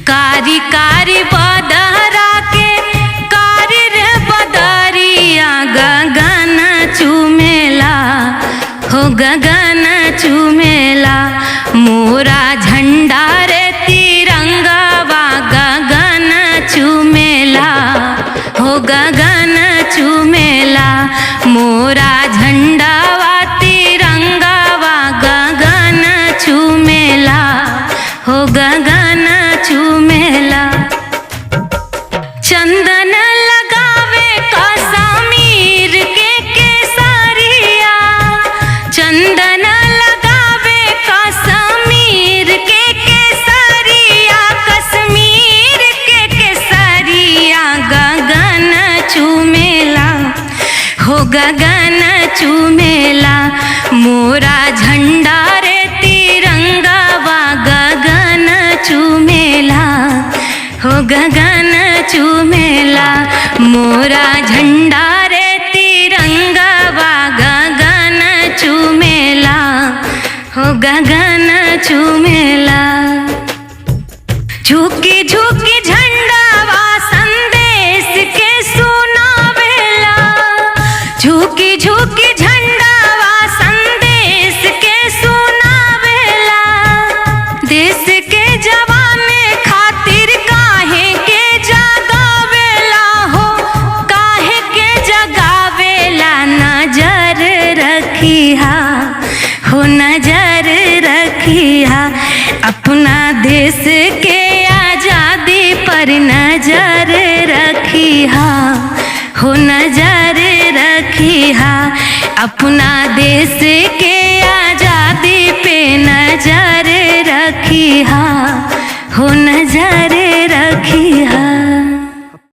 कारी कारी बदहरा के कारी रे बदरिया गगन चुमेला हो गगन चुमेला मोरा झंडा रे तिरंगावा गगन चुमेला हो गगन चुमेला मोरा झंडावा तिरंगावा गगन चुमेला हो गगन चुमेला। चंदन लगावे कश्मीर के केसरिया चंदन लगावे कश्मीर के केसरिया कश्मीर के केसरिया गगन चुमेला हो गगन चुमेला मोरा झंडा रे तिरंगावा गगन चुमेला हो गगन चुमेला मोरा झंडा रे तिरंगावा गगन चुमेला हो गगन चुमेला। झुकी झुकी झंडावा संदेश के सुनावेला झुकी झुकी झंडावा संदेश के सुनावेला देश के जवान खातिर काहे के जगावेला हो काहे के जगावेला नजर रखिहा हो नजर रखिहा अपना देश के आजादी पर नजर रखिहा हो नजर रखिहा अपना देश के आजादी पे नजर रखिहा हो नजर रखिहा।